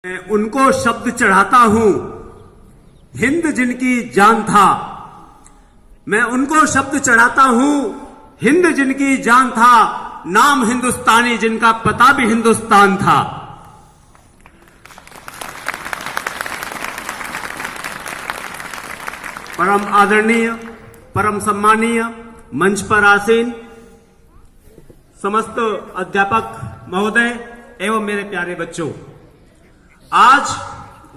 मैं उनको शब्द चढ़ाता हूं, हिंद जिनकी जान था। मैं उनको शब्द चढ़ाता हूं, हिंद जिनकी जान था। नाम हिंदुस्तानी जिनका पता भी हिंदुस्तान था। परम आदरणीय, परम सम्मानीय, मंच पर आसीन समस्त अध्यापक महोदय एवं मेरे प्यारे बच्चों, आज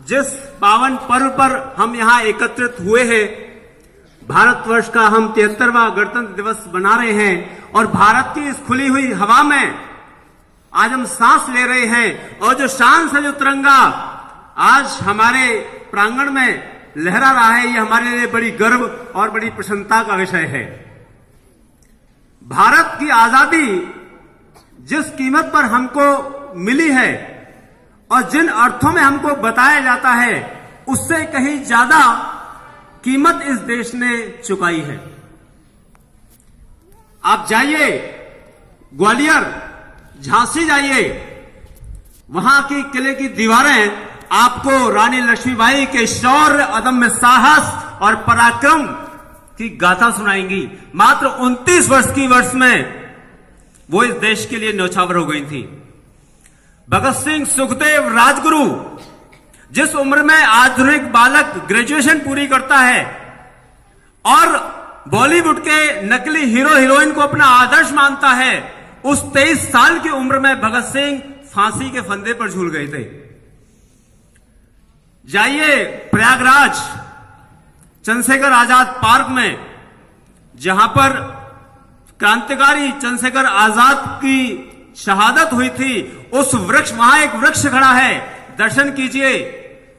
जिस पावन पर्व पर हम यहां एकत्रित हुए हैं, भारतवर्ष का हम 73वां गणतंत्र दिवस मना रहे हैं और भारत की इस खुली हुई हवा में आज हम सांस ले रहे हैं और जो शान से जो तिरंगा आज हमारे प्रांगण में लहरा रहा है, ये हमारे लिए बड़ी गर्व और बड़ी प्रसन्नता का विषय है। भारत की आजादी जिस कीमत पर हमको मिली है और जिन अर्थों में हमको बताया जाता है, उससे कहीं ज्यादा कीमत इस देश ने चुकाई है। आप जाइए ग्वालियर, झांसी जाइए, वहां की किले की दीवारें आपको रानी लक्ष्मीबाई के शौर्य, अदम्य साहस और पराक्रम की गाथा सुनाएंगी। मात्र 29 वर्ष की वर्ष में वो इस देश के लिए न्यौछावर हो गई थी। भगत सिंह, सुखदेव, राजगुरु जिस उम्र में आधुनिक बालक ग्रेजुएशन पूरी करता है और बॉलीवुड के नकली हीरो हीरोइन को अपना आदर्श मानता है, उस 23 साल की उम्र में भगत सिंह फांसी के फंदे पर झूल गए थे। जाइए प्रयागराज, चंद्रशेखर आजाद पार्क में, जहां पर क्रांतिकारी चंद्रशेखर आजाद की शहादत हुई थी, उस वृक्ष, वहां एक वृक्ष खड़ा है, दर्शन कीजिए।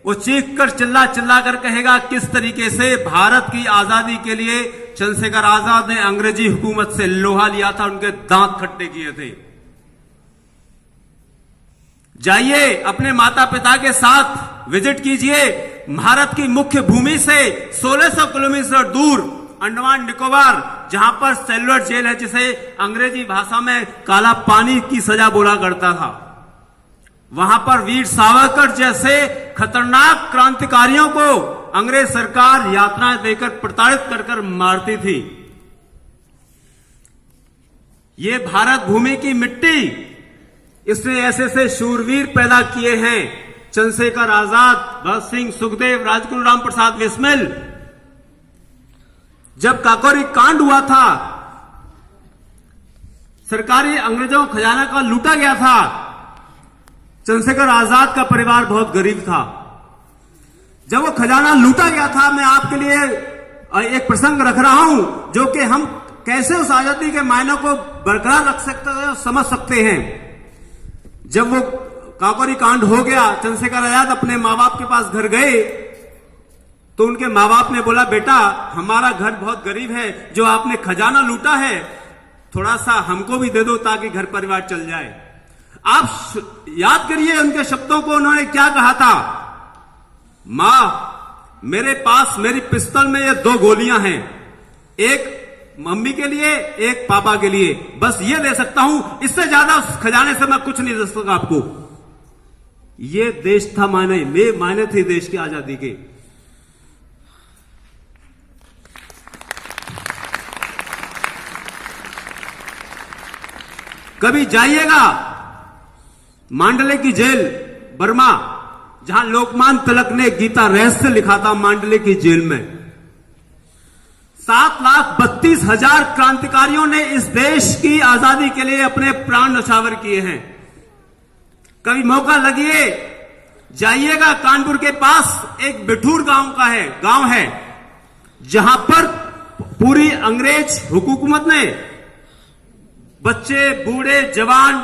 वो चीख कर चिल्ला चिल्ला कर कहेगा किस तरीके से भारत की आजादी के लिए चंद्रशेखर आजाद ने अंग्रेजी हुकूमत से लोहा लिया था, उनके दांत खट्टे किए थे। जाइए अपने माता पिता के साथ विजिट कीजिए भारत की मुख्य भूमि से 1600 किलोमीटर दूर अंडमान निकोबार, जहां पर सेलुलर जेल है, जिसे अंग्रेजी भाषा में काला पानी की सजा बोला करता था। वहां पर वीर सावरकर जैसे खतरनाक क्रांतिकारियों को अंग्रेज सरकार यातनाएं देकर प्रताड़ित कर मारती थी। ये भारत भूमि की मिट्टी, इसने ऐसे ऐसे शूरवीर पैदा किए हैं, चंद्रशेखर आजाद, भगत सिंह, सुखदेव, राजगुरु राम प्रसाद बिस्मिल। जब काकोरी कांड हुआ था, सरकारी अंग्रेजों खजाना का लूटा गया था, चंद्रशेखर आजाद का परिवार बहुत गरीब था। जब वो खजाना लूटा गया था, मैं आपके लिए एक प्रसंग रख रहा हूं जो कि हम कैसे उस आजादी के मायनों को बरकरार रख सकते हैं और समझ सकते हैं। जब वो काकोरी कांड हो गया, चंद्रशेखर आजाद अपने माँ बाप के पास घर गए तो उनके माँ बाप ने बोला, बेटा हमारा घर बहुत गरीब है, जो आपने खजाना लूटा है थोड़ा सा हमको भी दे दो ताकि घर परिवार चल जाए। आप याद करिए उनके शब्दों को, उन्होंने क्या कहा था, मां मेरे पास मेरी पिस्तौल में ये 2 गोलियां हैं, एक मम्मी के लिए, एक पापा के लिए, बस ये दे सकता हूं, इससे ज्यादा उस खजाने से मैं कुछ नहीं दे सकता आपको। ये देश था, मायने थे देश की आजादी के। कभी जाइएगा मांडले की जेल, बर्मा, जहां लोकमान्य तिलक ने गीता रहस्य लिखा था, मांडले की जेल में 7,32,000 क्रांतिकारियों ने इस देश की आजादी के लिए अपने प्राण न्यौछावर किए हैं। कभी मौका लगिए, जाइएगा कानपुर के पास एक बिठूर गांव है, जहां पर पूरी अंग्रेज हुकूमत ने बच्चे, बूढ़े, जवान,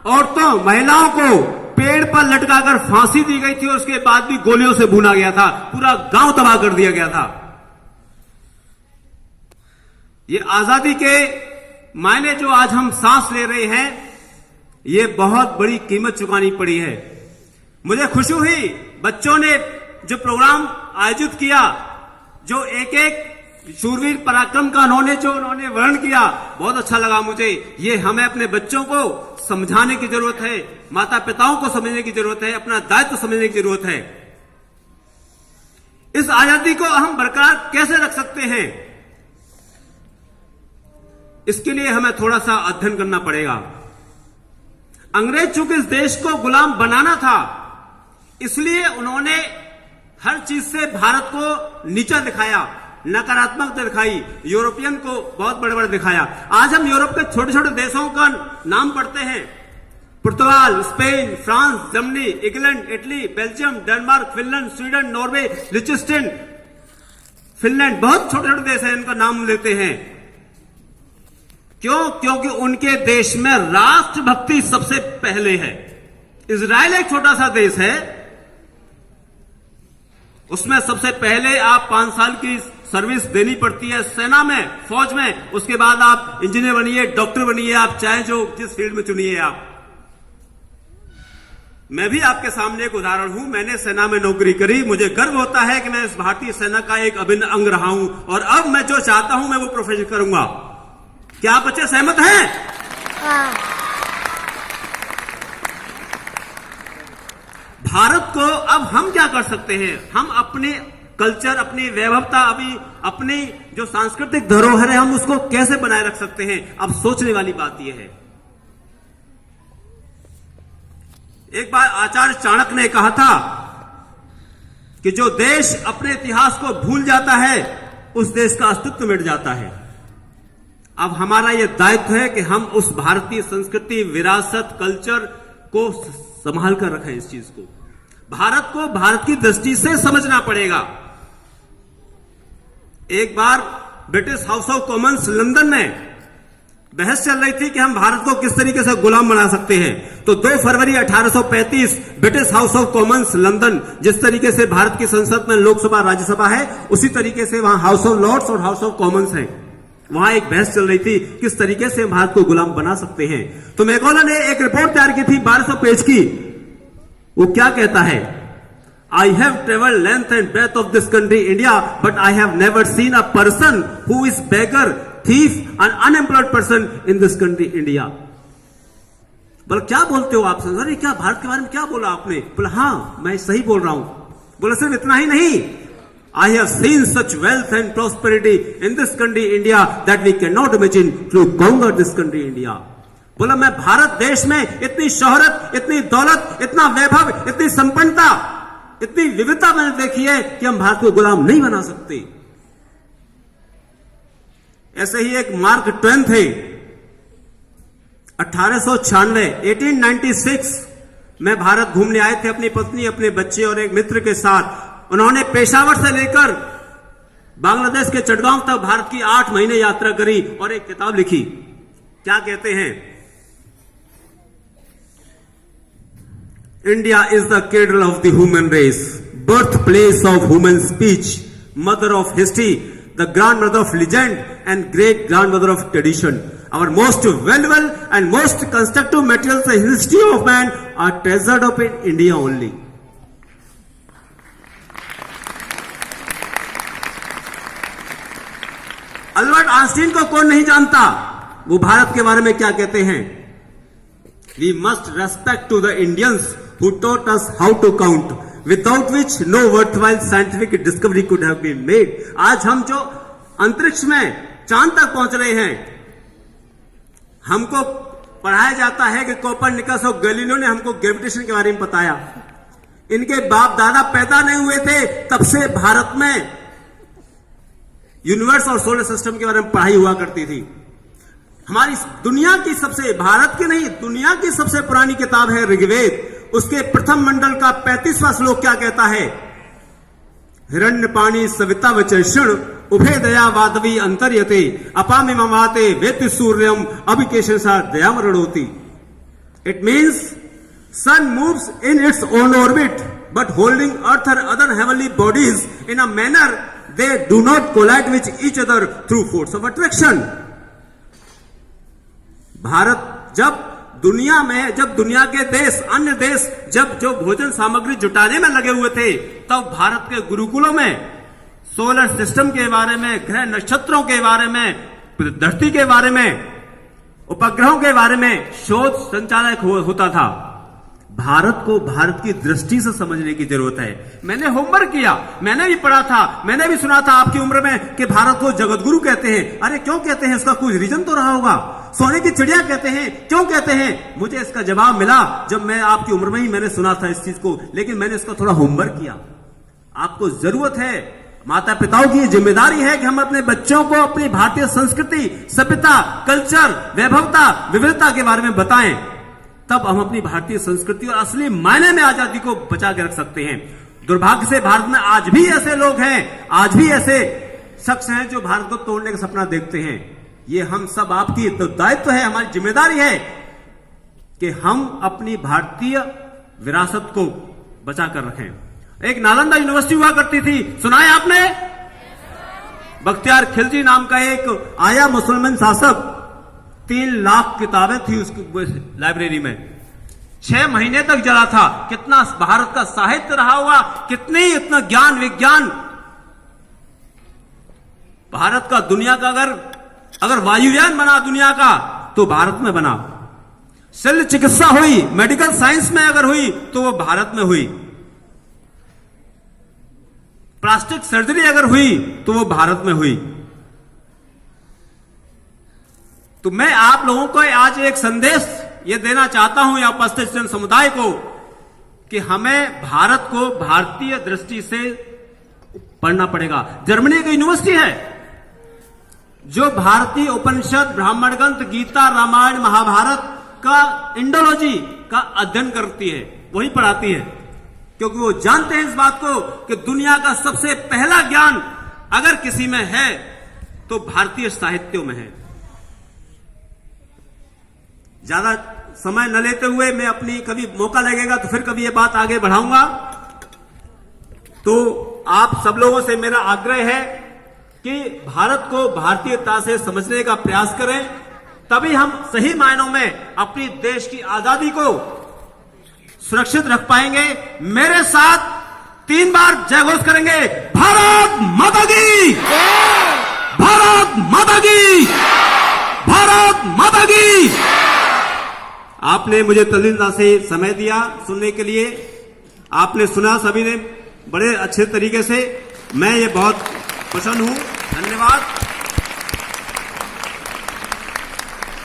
औरतों, महिलाओं को पेड़ पर लटकाकर फांसी दी गई थी और उसके बाद भी गोलियों से भूना गया था, पूरा गांव तबाह कर दिया गया था। ये आजादी के मायने जो आज हम सांस ले रहे हैं, ये बहुत बड़ी कीमत चुकानी पड़ी है। मुझे खुशी हुई, बच्चों ने जो प्रोग्राम आयोजित किया, जो एक एक शूरवीर पराक्रम का उन्होंने वर्णन किया, बहुत अच्छा लगा मुझे। ये हमें अपने बच्चों को समझाने की जरूरत है, माता पिताओं को समझने की जरूरत है, अपना दायित्व समझने की जरूरत है। इस आजादी को हम बरकरार कैसे रख सकते हैं, इसके लिए हमें थोड़ा सा अध्ययन करना पड़ेगा। अंग्रेज चूंकि इस देश को गुलाम बनाना था, इसलिए उन्होंने हर चीज से भारत को नीचा दिखाया, नकारात्मकता दिखाई, यूरोपियन को बहुत बड़े बड़े दिखाया। आज हम यूरोप के छोटे छोटे देशों का नाम पढ़ते हैं, Portugal, Spain, France, Germany, England, Italy, Belgium, Denmark, Finland, Sweden, Norway, लिechtenstein, फिनलैंड, बहुत छोटे छोटे देश हैं, इनका नाम लेते हैं। क्यों? क्योंकि उनके देश में राष्ट्रभक्ति सबसे पहले है। इजराइल एक छोटा सा देश है, उसमें सबसे पहले आप 5 साल की सर्विस देनी पड़ती है सेना में, फौज में। उसके बाद आप इंजीनियर बनिए, डॉक्टर बनिए, आप चाहे जो जिस फील्ड में चुनिए आप। मैं भी आपके सामने एक उदाहरण हूं, मैंने सेना में नौकरी करी, मुझे गर्व होता है कि मैं इस भारतीय सेना का एक अभिन्न अंग रहा हूं, और अब मैं जो चाहता हूं मैं वो प्रोफेशन करूंगा। क्या आप बच्चे सहमत हैं? भारत को अब हम क्या कर सकते हैं? हम अपने कल्चर, अपनी वैभवता, अपनी जो सांस्कृतिक धरोहर है, हम उसको कैसे बनाए रख सकते हैं? अब सोचने वाली बात यह है। एक बार आचार्य चाणक्य ने कहा था कि जो देश अपने इतिहास को भूल जाता है, उस देश का अस्तित्व मिट जाता है। अब हमारा यह दायित्व है कि हम उस भारतीय संस्कृति, विरासत, कल्चर को संभाल कर रखें। इस चीज को, भारत को भारत की दृष्टि से समझना पड़ेगा। एक बार British House of Commons London में बहस चल रही थी कि हम भारत को किस तरीके से गुलाम बना सकते हैं। तो 2 फरवरी 1835 British House of Commons London, जिस तरीके से भारत की संसद में लोकसभा राज्यसभा है, उसी तरीके से वहां हाउस ऑफ लॉर्ड्स और हाउस ऑफ कॉमन्स है। वहां एक बहस चल रही थी किस तरीके से भारत को गुलाम बना सकते हैं। तो मैकॉले ने एक रिपोर्ट तैयार की थी 1200 पेज की। वो क्या कहता है? I have traveled length and breadth of this country, India, but I have never seen a person who is beggar, thief, and unemployed person in this country, India. बोला क्या बोलते हो आप? सर क्या भारत के बारे में क्या बोला आपने? बोला हाँ मैं सही बोल रहा हूं। बोला सिर्फ इतना ही नहीं, I have seen such wealth and prosperity in this country, India, that we cannot imagine to conquer this country, India. बोला मैं भारत देश में इतनी शोहरत, इतनी दौलत, इतना वैभव, इतनी संपन्नता, इतनी विविधता मैंने देखी है कि हम भारत को गुलाम नहीं बना सकते। ऐसे ही एक मार्क ट्वेन थे, 1896 में भारत घूमने आए थे अपनी पत्नी, अपने बच्चे और एक मित्र के साथ। उन्होंने पेशावर से लेकर बांग्लादेश के चटगांव तक भारत की 8 महीने यात्रा करी और एक किताब लिखी। क्या कहते हैं? India is the cradle of the human race, birthplace of human speech, mother of history, the grandmother of legend, and great grandmother of tradition. Our most valuable and most constructive materials in history of man are treasured up in India only. Albert Einstein को कौन नहीं जानता? वो भारत के बारे में क्या कहते हैं? We must respect to the Indians who taught us how to count, without which no worthwhile scientific discovery could have been made. आज हम जो अंतरिक्ष में चांद तक पहुंच रहे हैं, हमको पढ़ाया जाता है कि कोपरनिकस और गैलीलियो ने हमको ग्रेविटेशन के बारे में बताया। इनके बाप दादा पैदा नहीं हुए थे तब से भारत में यूनिवर्स और सोलर सिस्टम के बारे में पढ़ाई हुआ करती थी। हमारी दुनिया की सबसे, भारत की नहीं, दुनिया की सबसे पुरानी किताब है ऋग्वेद। उसके प्रथम मंडल का 35वां श्लोक क्या कहता है? हिरण्य पाणी सविता वचर्षण उभे दया वादवी अंतर्यते अपामि ममाते वेति सूर्यम अभिकेशंसा दयामरणोति। It means sun moves in its own orbit but holding earth और other heavenly bodies in a manner they do not collide with each other through force of attraction. Bharat जब दुनिया के देश, अन्य देश जब जो भोजन सामग्री जुटाने में लगे हुए थे, तब भारत के गुरुकुलों में सोलर सिस्टम के बारे में, ग्रह नक्षत्रों के बारे में, धरती के बारे में, उपग्रहों के बारे में शोध संचालक होता था। भारत को भारत की दृष्टि से समझने की जरूरत है। मैंने होमवर्क किया, मैंने भी पढ़ा था, मैंने भी सुना था आपकी उम्र में कि भारत को जगत गुरु कहते हैं। अरे क्यों कहते हैं? इसका कोई रीजन तो रहा होगा। सोने की चिड़िया कहते हैं, क्यों कहते हैं? मुझे इसका जवाब मिला जब मैं आपकी उम्र में ही मैंने सुना था इस चीज को, लेकिन मैंने इसका थोड़ा होमवर्क किया। आपको जरूरत है, माता पिताओं की जिम्मेदारी है कि हम अपने बच्चों को अपनी भारतीय संस्कृति, सभ्यता, कल्चर, वैभवता, विविधता के बारे में बताएं। तब हम अपनी भारतीय संस्कृति और असली मायने में आजादी को बचा के रख सकते हैं। दुर्भाग्य से भारत में आज भी ऐसे लोग हैं, आज भी ऐसे शख्स हैं जो भारत को तोड़ने का सपना देखते हैं। ये हम सब आपकी तो दायित्व है, हमारी जिम्मेदारी है कि हम अपनी भारतीय विरासत को बचा कर रखें। एक नालंदा यूनिवर्सिटी हुआ करती थी, सुना है आपने? बख्तियार खिलजी नाम का एक आया मुसलमान शासक, 3 लाख किताबें थी उसकी लाइब्रेरी में, 6 महीने तक जला था। कितना भारत का साहित्य रहा हुआ, कितनी इतना ज्ञान विज्ञान भारत का। दुनिया का अगर वायुयान बना दुनिया का तो भारत में बना। शल्य चिकित्सा हुई, मेडिकल साइंस में अगर हुई तो वो भारत में हुई। प्लास्टिक सर्जरी अगर हुई तो वो भारत में हुई। तो मैं आप लोगों को आज एक संदेश ये देना चाहता हूं या उपस्थित जन समुदाय को कि हमें भारत को भारतीय दृष्टि से पढ़ना पड़ेगा। जर्मनी की यूनिवर्सिटी है जो भारतीय उपनिषद, ब्राह्मण ग्रंथ, गीता, रामायण, महाभारत का इंडोलॉजी का अध्ययन करती है, वही पढ़ाती है, क्योंकि वो जानते हैं इस बात को कि दुनिया का सबसे पहला ज्ञान अगर किसी में है तो भारतीय साहित्यों में है। ज्यादा समय न लेते हुए मैं अपनी, कभी मौका लगेगा तो फिर कभी ये बात आगे बढ़ाऊंगा। तो आप सब लोगों से मेरा आग्रह है कि भारत को भारतीयता से समझने का प्रयास करें, तभी हम सही मायनों में अपनी देश की आजादी को सुरक्षित रख पाएंगे। मेरे साथ 3 बार जय घोष करेंगे। भारत माता की, भारत माता की, भारत माता की। आपने मुझे तल्लीनता से समय दिया सुनने के लिए, आपने सुना सभी ने बड़े अच्छे तरीके से, मैं ये बहुत प्रसन्न हूं। धन्यवाद।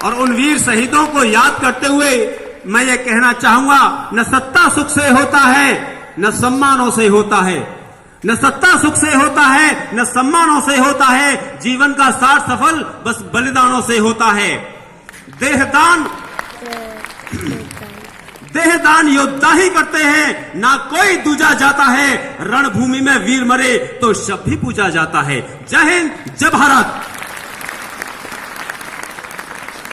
और उन वीर शहीदों को याद करते हुए मैं ये कहना चाहूंगा, न सत्ता सुख से होता है, न सम्मानों से होता है। न सत्ता सुख से होता है, न सम्मानों से होता है। जीवन का सार सफल बस बलिदानों से होता है। देहदान योद्धा ही करते हैं, ना कोई दूजा जाता है। रणभूमि में वीर मरे तो शब भी पूजा जाता है। जय हिंद, जय भारत।